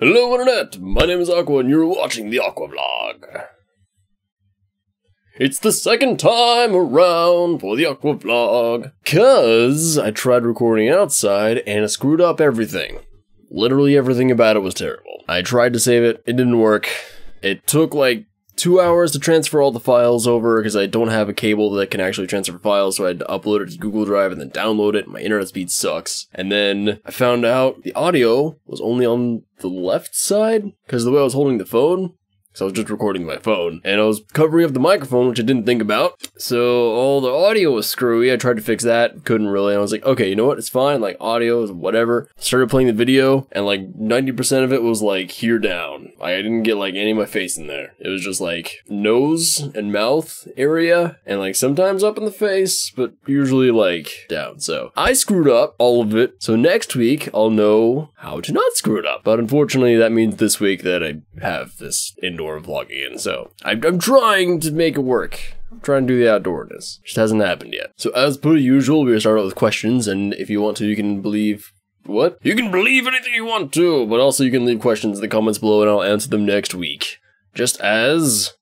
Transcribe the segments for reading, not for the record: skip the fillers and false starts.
Hello Internet, my name is Aqua and you're watching the Aqua Vlog. It's the second time around for the Aqua Vlog, cause I tried recording outside and it screwed up everything. Literally everything about it was terrible. I tried to save it, it didn't work. It took like 2 hours to transfer all the files over because I don't have a cable that can actually transfer files, so I had to upload it to Google Drive and then download it. My internet speed sucks. And then I found out the audio was only on the left side because the way I was holding the phone. So I was just recording my phone, and I was covering up the microphone, which I didn't think about. So all the audio was screwy. I tried to fix that, couldn't really. I was like, okay, you know what? It's fine. Like audio is whatever. Started playing the video, and like 90% of it was like here down. I didn't get like any of my face in there. It was just like nose and mouth area, and like sometimes up in the face, but usually like down. So I screwed up all of it. So next week I'll know how to not screw it up. But unfortunately, that means this week that I have this indoor vlogging in, so I'm trying to make it work. I'm trying to do the outdoorness. Just hasn't happened yet. So as per usual, we're gonna start out with questions, and if you want to, you can believe what? You can believe anything you want to, but also you can leave questions in the comments below and I'll answer them next week. Just as...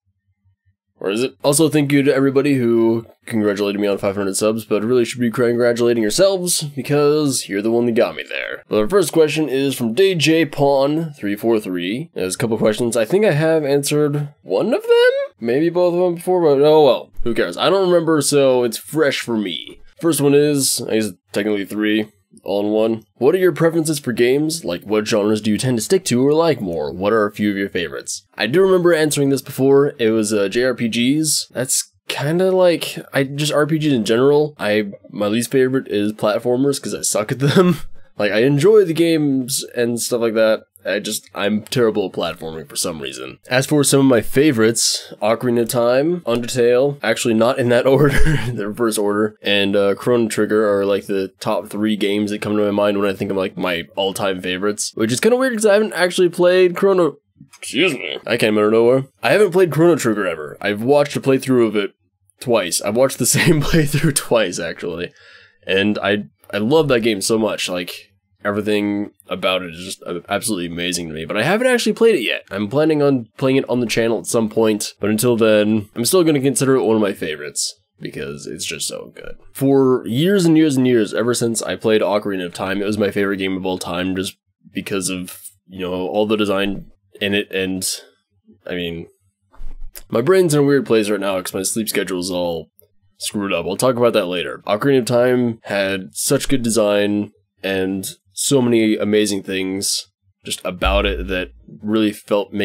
Or is it? Also, thank you to everybody who congratulated me on 500 subs, but really should be congratulating yourselves, because you're the one that got me there. But our first question is from DJPawn343. There's a couple questions. I think I have answered one of them? Maybe both of them before, but oh well. Who cares? I don't remember, so it's fresh for me. First one is, I guess technically three. All in one. What are your preferences for games? Like, what genres do you tend to stick to or like more? What are a few of your favorites? I do remember answering this before. It was JRPGs. That's kind of like, just RPGs in general. My least favorite is platformers because I suck at them. Like, I enjoy the games and stuff like that. I'm terrible at platforming for some reason. As for some of my favorites, Ocarina of Time, Undertale, actually not in that order, the reverse order, and Chrono Trigger are like the top 3 games that come to my mind when I think of like my all-time favorites, which is kind of weird because I haven't actually played Excuse me. I came out of nowhere. I haven't played Chrono Trigger ever. I've watched a playthrough of it twice. I've watched the same playthrough twice, actually, and I love that game so much, like... Everything about it is just absolutely amazing to me, but I haven't actually played it yet. I'm planning on playing it on the channel at some point, but until then, I'm still going to consider it one of my favorites, because it's just so good. For years and years and years, ever since I played Ocarina of Time, it was my favorite game of all time, just because of, you know, all the design in it, and, I mean, my brain's in a weird place right now, because my sleep schedule is all screwed up. I'll talk about that later. Ocarina of Time had such good design, and so many amazing things just about it that really felt, what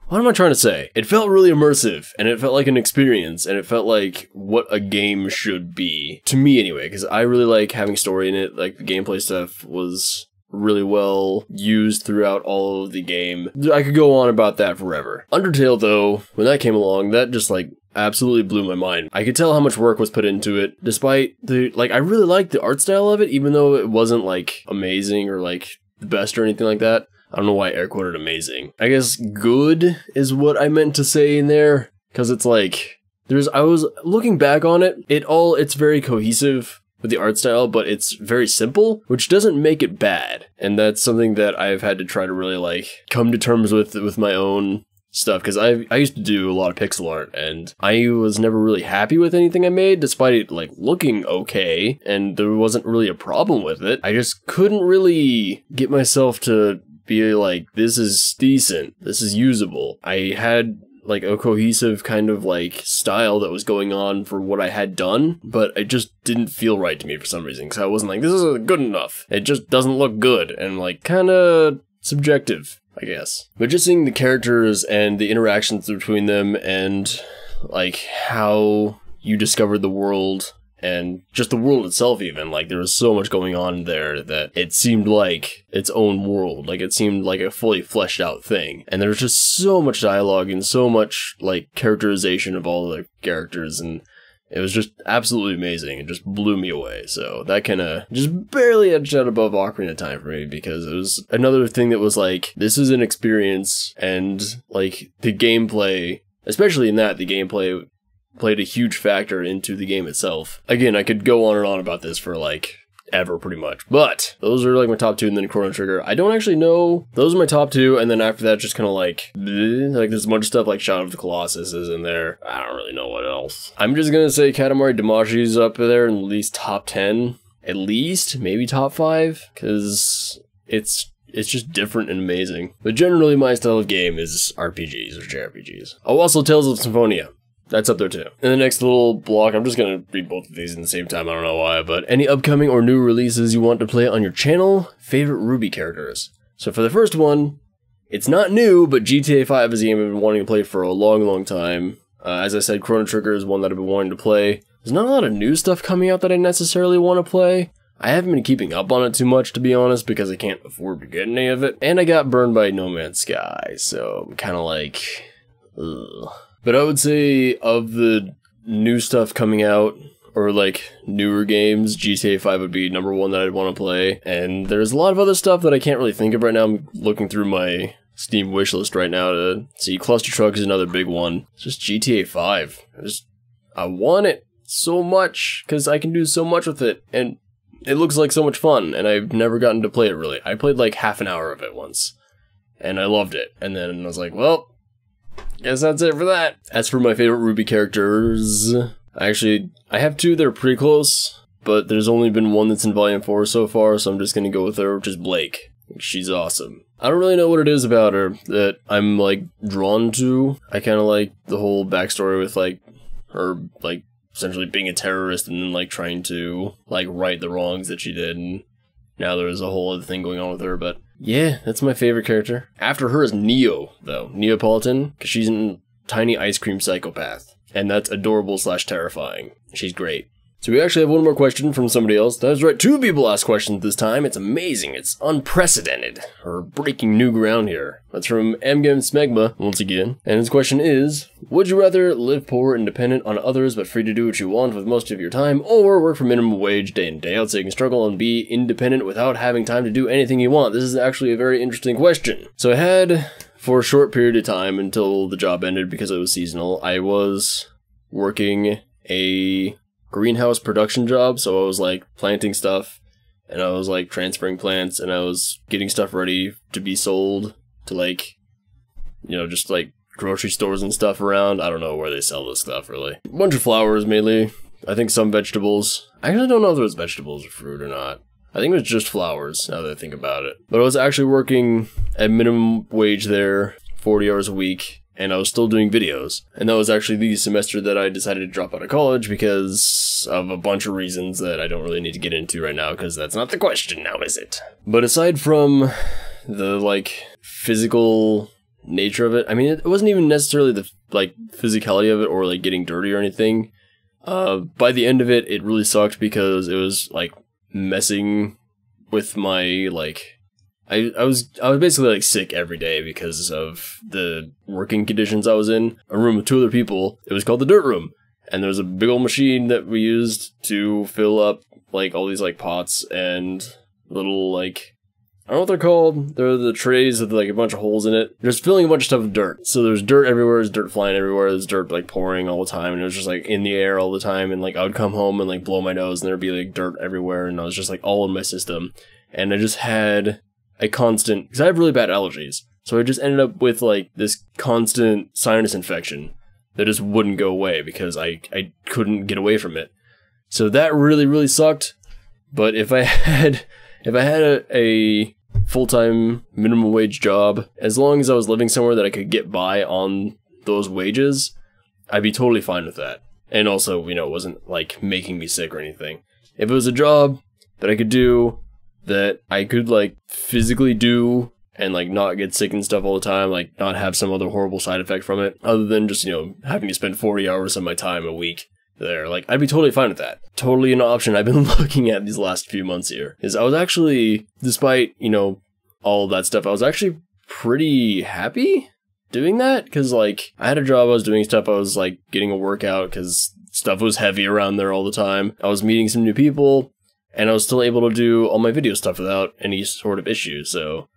am I trying to say? It felt really immersive, and it felt like an experience, and it felt like what a game should be. To me anyway, because I really like having story in it, like the gameplay stuff was really well used throughout all of the game. I could go on about that forever. Undertale though, when that came along, that just like absolutely blew my mind. I could tell how much work was put into it, despite the, like, I really liked the art style of it, even though it wasn't, like, amazing or, like, the best or anything like that. I don't know why I air quoted amazing. I guess good is what I meant to say in there, because it's like, I was looking back on it, it's very cohesive with the art style, but it's very simple, which doesn't make it bad. And that's something that I've had to try to really, like, come to terms with my own stuff, because I used to do a lot of pixel art, and I was never really happy with anything I made, despite it, like, looking okay, and there wasn't really a problem with it. I just couldn't really get myself to be like, this is decent, this is usable. I had, like, a cohesive kind of, like, style that was going on for what I had done, but it just didn't feel right to me for some reason, because I wasn't like, this is good enough. It just doesn't look good, and, like, kinda subjective, I guess. But just seeing the characters and the interactions between them and, like, how you discovered the world and just the world itself even, like, there was so much going on there that it seemed like its own world, like, it seemed like a fully fleshed out thing. And there was just so much dialogue and so much, like, characterization of all the characters, and it was just absolutely amazing. It just blew me away. So that kind of just barely edged out above Ocarina of Time for me, because it was another thing that was like, this is an experience, and like the gameplay, especially in that, the gameplay played a huge factor into the game itself. Again, I could go on and on about this for like ever, pretty much. But those are like my top 2, and then Chrono Trigger. I don't actually know. Those are my top 2, and then after that, just kind of like there's a bunch of stuff like Shadow of the Colossus is in there. I don't really know what else. I'm just gonna say Katamari Damacy's up there in at least top 10, at least maybe top 5, because it's just different and amazing. But generally, my style of game is RPGs or JRPGs. Oh, also Tales of Symphonia. That's up there too. In the next little block, I'm just gonna read both of these at the same time, I don't know why, but any upcoming or new releases you want to play on your channel, favorite Ruby characters. So for the first one, it's not new, but GTA 5 is a game I've been wanting to play for a long time. As I said, Chrono Trigger is one that I've been wanting to play. There's not a lot of new stuff coming out that I necessarily want to play. I haven't been keeping up on it too much, to be honest, because I can't afford to get any of it. And I got burned by No Man's Sky, so I'm kind of like, ugh. But I would say of the new stuff coming out, or like newer games, GTA 5 would be number 1 that I'd want to play. And there's a lot of other stuff that I can't really think of right now. I'm looking through my Steam wishlist right now to see. Cluster Truck is another big one. It's just GTA 5. I want it so much because I can do so much with it, and it looks like so much fun, and I've never gotten to play it really. I played like half an hour of it once, and I loved it. And then I was like, well, guess that's it for that. As for my favorite Ruby characters, actually, I have 2 that are pretty close, but there's only been 1 that's in Volume 4 so far, so I'm just gonna go with her, which is Blake. She's awesome. I don't really know what it is about her that I'm, like, drawn to. I kind of like the whole backstory with, like, her, like, essentially being a terrorist and then, like, trying to, like, right the wrongs that she did, and now there's a whole other thing going on with her, but yeah, that's my favorite character. After her is Neo, though. Neapolitan, because she's a tiny ice cream psychopath. And that's adorable / terrifying. She's great. So we actually have one more question from somebody else. That's right, 2 people asked questions this time. It's amazing. It's unprecedented. We're breaking new ground here. That's from Mgam Smegma, once again. And his question is, would you rather live poor and dependent on others but free to do what you want with most of your time, or work for minimum wage day in day out so you can struggle and be independent without having time to do anything you want? This is actually a very interesting question. So I had, for a short period of time until the job ended because it was seasonal, I was working a greenhouse production job, so I was like planting stuff, and I was like transferring plants, and I was getting stuff ready to be sold to, like, you know, just like grocery stores and stuff around. I don't know where they sell this stuff really. A bunch of flowers mainly. I think some vegetables. I actually don't know if it was vegetables or fruit or not. I think it was just flowers now that I think about it. But I was actually working at minimum wage there, 40 hours a week. And I was still doing videos. And that was actually the semester that I decided to drop out of college because of a bunch of reasons that I don't really need to get into right now, because that's not the question now, is it? But aside from the, like, physical nature of it, I mean, it wasn't even necessarily the, like, physicality of it or, like, getting dirty or anything. By the end of it, it really sucked because it was, like, messing with my, like, I was basically like sick every day because of the working conditions I was in. A room with 2 other people. It was called the dirt room. And there was a big old machine that we used to fill up like all these like pots and little like, I don't know what they're called. They're the trays with like a bunch of holes in it. Just filling a bunch of stuff with dirt. So there's dirt everywhere, there's dirt flying everywhere, there's dirt like pouring all the time, and it was just like in the air all the time, and like I would come home and like blow my nose and there'd be like dirt everywhere, and I was just like all in my system. And I just had a constant, because I have really bad allergies, so I just ended up with like this constant sinus infection that just wouldn't go away because I couldn't get away from it. So that really sucked. But if I had a full-time minimum wage job, as long as I was living somewhere that I could get by on those wages, I'd be totally fine with that. And also, you know, it wasn't like making me sick or anything. If it was a job that I could do, that I could like physically do and like not get sick and stuff all the time, like not have some other horrible side effect from it, other than just, you know, having to spend 40 hours of my time a week there, like I'd be totally fine with that. Totally an option I've been looking at these last few months here. Is I was actually, despite, you know, all of that stuff, I was actually pretty happy doing that, because like I had a job, I was doing stuff, I was like getting a workout because stuff was heavy around there all the time. I was meeting some new people, and I was still able to do all my video stuff without any sort of issues, so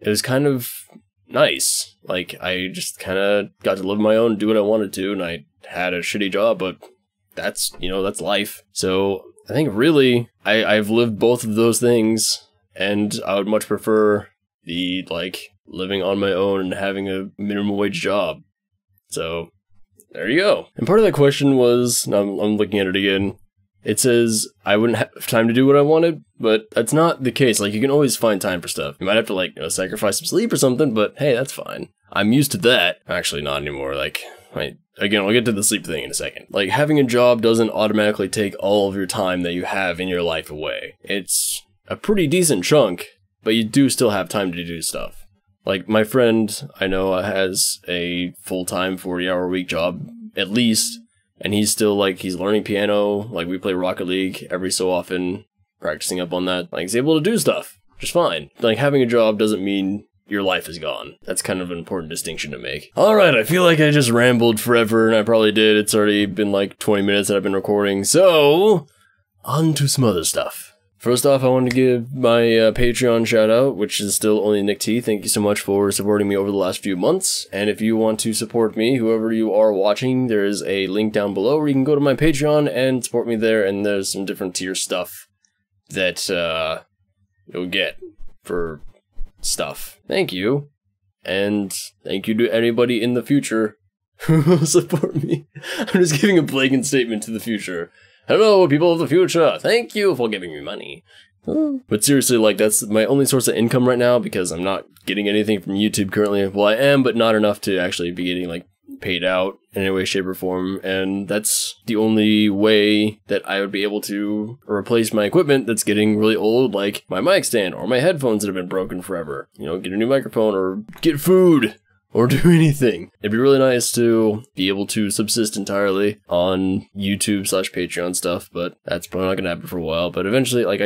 it was kind of nice. Like, I just kind of got to live my own, do what I wanted to, and I had a shitty job, but that's, you know, that's life. So I think really, I've lived both of those things, and I would much prefer the, like, living on my own and having a minimum wage job. So, there you go. And part of that question was, now I'm looking at it again, it says I wouldn't have time to do what I wanted, but that's not the case. Like, you can always find time for stuff. You might have to, like, sacrifice some sleep or something, but hey, that's fine. I'm used to that. Actually, not anymore. Like, again, I'll get to the sleep thing in a second. Like, having a job doesn't automatically take all of your time that you have in your life away. It's a pretty decent chunk, but you do still have time to do stuff. Like, my friend I know has a full-time 40-hour-a-week job, at least, and he's still, like, he's learning piano. Like, we play Rocket League every so often, practicing up on that. Like, he's able to do stuff just fine. Like, having a job doesn't mean your life is gone. That's kind of an important distinction to make. Alright, I feel like I just rambled forever, and I probably did. It's already been like 20 minutes that I've been recording, so on to some other stuff. First off, I want to give my Patreon shout out, which is still only Nick T. Thank you so much for supporting me over the last few months. And if you want to support me, whoever you are watching, there is a link down below where you can go to my Patreon and support me there. And there's some different tier stuff that you'll get for stuff. Thank you. And thank you to anybody in the future who will support me. I'm just giving a blanket statement to the future. Hello, people of the future. Thank you for giving me money. But seriously, like, that's my only source of income right now because I'm not getting anything from YouTube currently. Well, I am, but not enough to actually be getting, like, paid out in any way, shape, or form. And that's the only way that I would be able to replace my equipment that's getting really old, like my mic stand or my headphones that have been broken forever. You know, get a new microphone or get food. Or do anything. It'd be really nice to be able to subsist entirely on YouTube/Patreon stuff, but that's probably not gonna happen for a while. But eventually, like,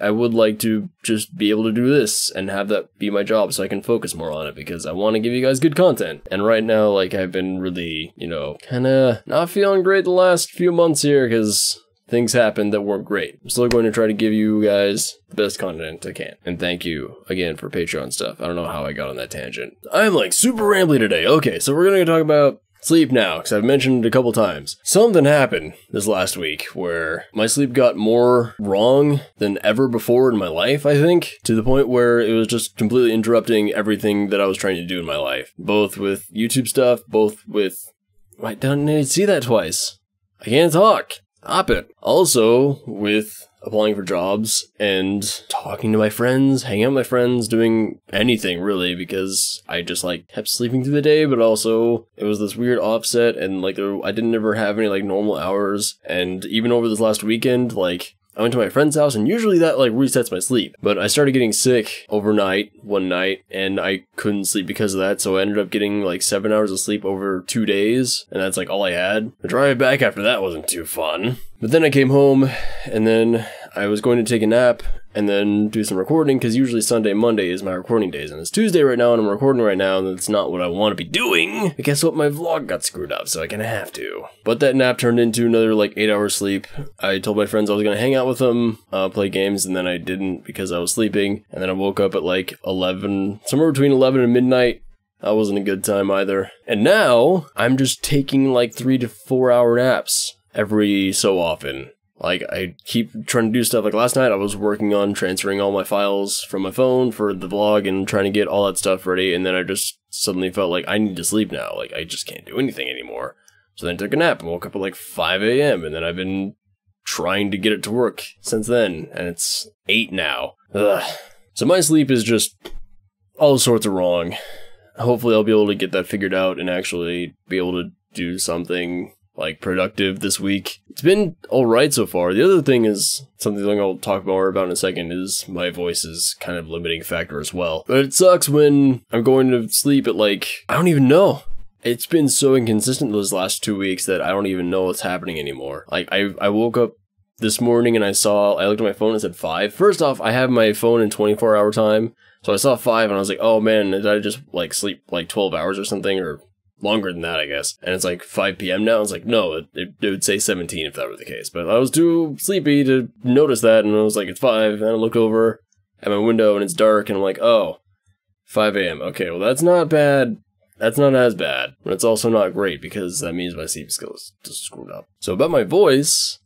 I would like to just be able to do this and have that be my job so I can focus more on it because I want to give you guys good content. And right now, like, I've been really, you know, kinda not feeling great the last few months here because things happened that weren't great. I'm still going to try to give you guys the best content I can. And thank you again for Patreon stuff. I don't know how I got on that tangent. I'm like super rambly today. Okay, so we're gonna talk about sleep now, because I've mentioned it a couple times. Something happened this last week where my sleep got more wrong than ever before in my life, I think, to the point where it was just completely interrupting everything that I was trying to do in my life. Both with YouTube stuff, both with... I don't need to see that twice. I can't talk. Stop it. Also, with applying for jobs and talking to my friends, hanging out with my friends, doing anything really, because I just, like, kept sleeping through the day, but also it was this weird offset, and, like, I didn't ever have any, like, normal hours, and even over this last weekend, like, I went to my friend's house, and usually that, like, resets my sleep. But I started getting sick overnight, one night, and I couldn't sleep because of that, so I ended up getting, like, 7 hours of sleep over 2 days, and that's, like, all I had. The drive back after that wasn't too fun. But then I came home, and then I was going to take a nap, and then do some recording, because usually Sunday, Monday is my recording days, and it's Tuesday right now, and I'm recording right now, and that's not what I want to be doing. But guess what? My vlog got screwed up, so I kinda have to. But that nap turned into another, like, 8 hours sleep. I told my friends I was gonna hang out with them, play games, and then I didn't because I was sleeping, and then I woke up at, like, 11, somewhere between 11 and midnight. That wasn't a good time either. And now, I'm just taking, like, 3 to 4 hour naps every so often. Like, I keep trying to do stuff. Like, last night I was working on transferring all my files from my phone for the vlog and trying to get all that stuff ready, and then I just suddenly felt like I need to sleep now. Like, I just can't do anything anymore. So then I took a nap and woke up at, like, 5 a.m., and then I've been trying to get it to work since then, and it's 8 now. Ugh. So my sleep is just all sorts of wrong. Hopefully I'll be able to get that figured out and actually be able to do something, like, productive this week. It's been alright so far. The other thing is, something I'll talk more about in a second, is my voice is kind of a limiting factor as well. But it sucks when I'm going to sleep at, like, I don't even know. It's been so inconsistent those last 2 weeks that I don't even know what's happening anymore. Like, I woke up this morning and I looked at my phone and it said 5. First off, I have my phone in 24-hour time, so I saw 5 and I was like, oh man, did I just, like, sleep, like, 12 hours or something, or longer than that, I guess. And it's like 5 p.m. now. It's like, no, it would say 17 if that were the case. But I was too sleepy to notice that, and I was like, it's 5. And I looked over at my window, and it's dark, and I'm like, oh, 5 a.m. Okay, well, that's not bad. That's not as bad. But it's also not great, because that means my sleep skills just screwed up. So about my voice,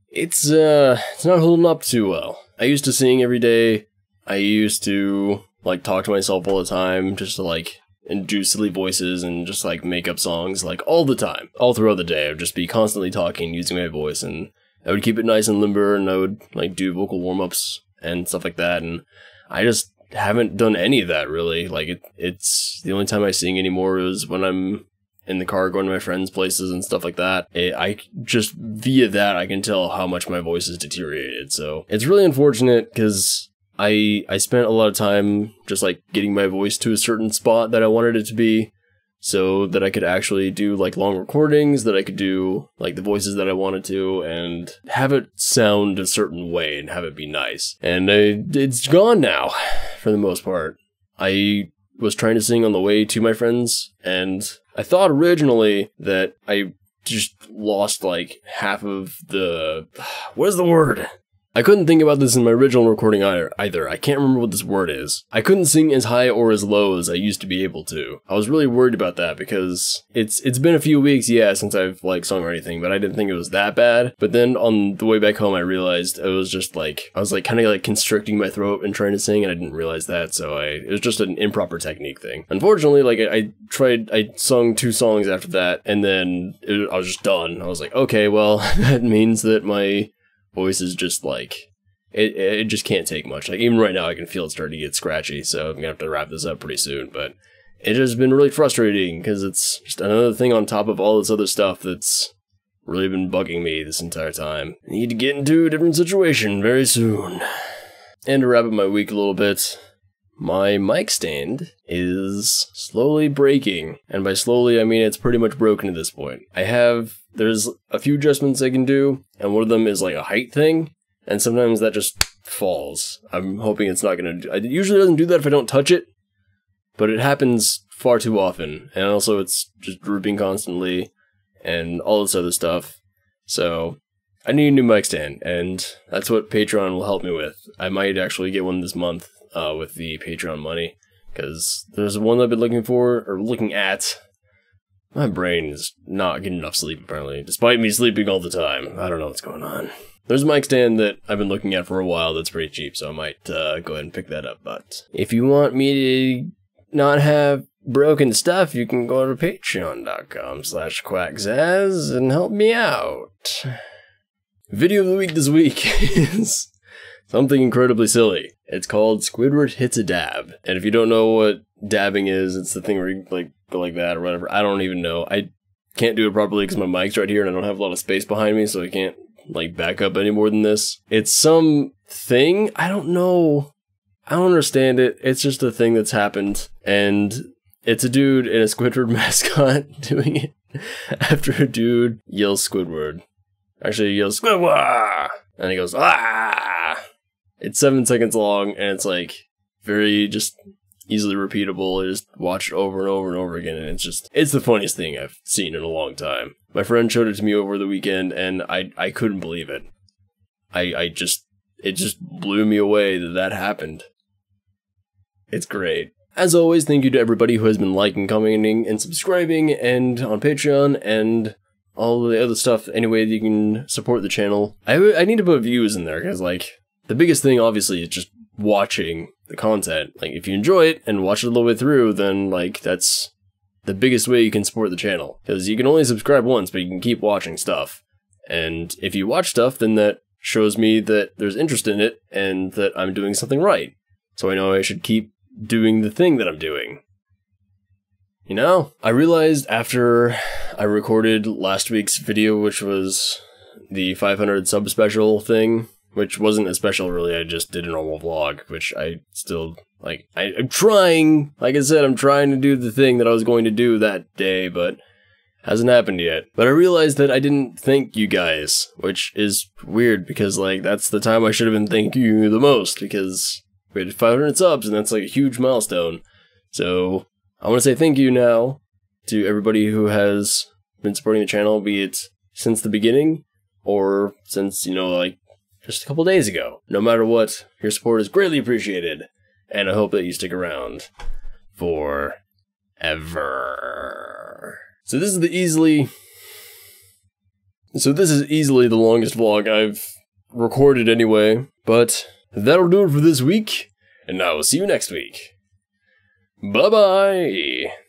It's not holding up too well. I used to sing every day. I used to, like, talk to myself all the time, just to, like, and do silly voices and just, like, make up songs, like, all the time. All throughout the day, I would just be constantly talking, using my voice, and I would keep it nice and limber, and I would, like, do vocal warm-ups and stuff like that, and I just haven't done any of that, really. Like, it's the only time I sing anymore is when I'm in the car going to my friends' places and stuff like that. I just, via that, I can tell how much my voice has deteriorated, so it's really unfortunate, because I spent a lot of time just, like, getting my voice to a certain spot that I wanted it to be, so that I could actually do, like, long recordings, that I could do, like, the voices that I wanted to, and have it sound a certain way, and have it be nice. And it's gone now, for the most part. I was trying to sing on the way to my friends, and I thought originally that I just lost, like, half of the... what is the word? I couldn't think about this in my original recording either. I can't remember what this word is. I couldn't sing as high or as low as I used to be able to. I was really worried about that because it's been a few weeks, yeah, since I've, like, sung or anything, but I didn't think it was that bad. But then on the way back home, I realized it was just, like, I was, like, kind of, like, constricting my throat and trying to sing, and I didn't realize that, so it was just an improper technique thing. Unfortunately, like, I sung 2 songs after that, and then I was just done. I was like, okay, well, that means that my voice is just, like, it just can't take much. Like, even right now I can feel it starting to get scratchy, so I'm gonna have to wrap this up pretty soon, but it has been really frustrating because it's just another thing on top of all this other stuff that's really been bugging me this entire time. I need to get into a different situation very soon. And to wrap up my week a little bit, my mic stand is slowly breaking, and by slowly I mean it's pretty much broken at this point. There's a few adjustments I can do, and one of them is like a height thing, and sometimes that just falls. I'm hoping it's not gonna it usually doesn't do that if I don't touch it, but it happens far too often, and also it's just drooping constantly, and all this other stuff. So I need a new mic stand, and that's what Patreon will help me with. I might actually get one this month with the Patreon money, because there's one I've been looking at. My brain is not getting enough sleep, apparently, despite me sleeping all the time. I don't know what's going on. There's a mic stand that I've been looking at for a while that's pretty cheap, so I might go ahead and pick that up. But if you want me to not have broken stuff, you can go to patreon.com/quackzaz and help me out. Video of the week this week is something incredibly silly. It's called Squidward Hits a Dab. And if you don't know what dabbing is, it's the thing where you, like, go like that or whatever. I don't even know. I can't do it properly because my mic's right here and I don't have a lot of space behind me, so I can't, like, back up any more than this. It's some thing. I don't know. I don't understand it. It's just a thing that's happened. And it's a dude in a Squidward mascot doing it after a dude yells Squidward. Actually, he yells Squidward! And he goes, ah! It's 7 seconds long, and it's, like, very just easily repeatable. I just watch it over and over and over again, and it's the funniest thing I've seen in a long time. My friend showed it to me over the weekend, and I couldn't believe it. It just blew me away that happened. It's great. As always, thank you to everybody who has been liking, commenting, and subscribing, and on Patreon, and all the other stuff, any way that you can support the channel. I need to put views in there, because, like, the biggest thing, obviously, is just watching the content. Like, if you enjoy it and watch it all the way through, then, like, that's the biggest way you can support the channel. Because you can only subscribe once, but you can keep watching stuff. And if you watch stuff, then that shows me that there's interest in it, and that I'm doing something right. So I know I should keep doing the thing that I'm doing. You know? I realized after I recorded last week's video, which was the 500 sub special thing, which wasn't a special really, I just did a normal vlog, which I still, like, I'm trying, like I said, I'm trying to do the thing that I was going to do that day, but hasn't happened yet. But I realized that I didn't thank you guys, which is weird, because, like, that's the time I should have been thanking you the most, because we had 500 subs, and that's, like, a huge milestone. So I want to say thank you now to everybody who has been supporting the channel, be it since the beginning, or since, you know, like, just a couple days ago. No matter what, your support is greatly appreciated, and I hope that you stick around forever. So this is the easily So this is easily the longest vlog I've recorded anyway, but that'll do it for this week, and I will see you next week. Bye-bye!